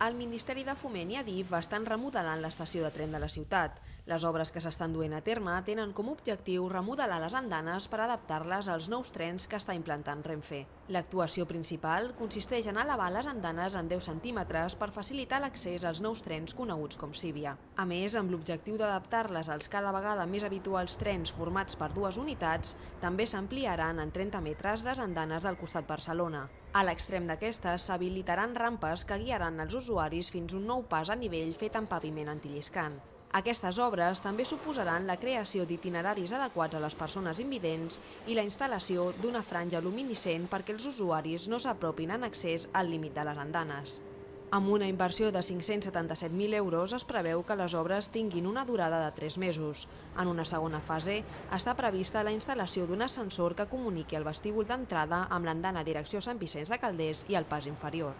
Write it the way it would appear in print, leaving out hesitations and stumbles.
El Ministeri de Foment i Adif estan remodelant l'estació de tren de la ciutat. Les obres que s'estan duent a terme tenen com a objectiu remodelar les andanes per adaptar-les als nous trens que està implantant Renfe. L'actuació principal consisteix en elevar les andanes en 10 centímetres per facilitar l'accés als nous trens coneguts com Sívia. A més, amb l'objectiu d'adaptar-les als cada vegada més habituals trens formats per dues unitats, també s'ampliaran en 30 metres les andanes del costat Barcelona. A l'extrem d'aquestes s'habilitaran rampes que guiaran els usuaris fins a un nou pas a nivell fet amb paviment antilliscant. Aquestes obres també suposaran la creació d'itineraris adequats a les persones invidents i la instal·lació d'una franja luminescent perquè els usuaris no s'apropin en accés al límit de les andanes. Amb una inversió de 577.000 euros es preveu que les obres tinguin una durada de 3 mesos. En una segona fase està prevista la instal·lació d'un ascensor que comuniqui el vestíbul d'entrada amb l'andana direcció Sant Vicenç de Calders i el pas inferior.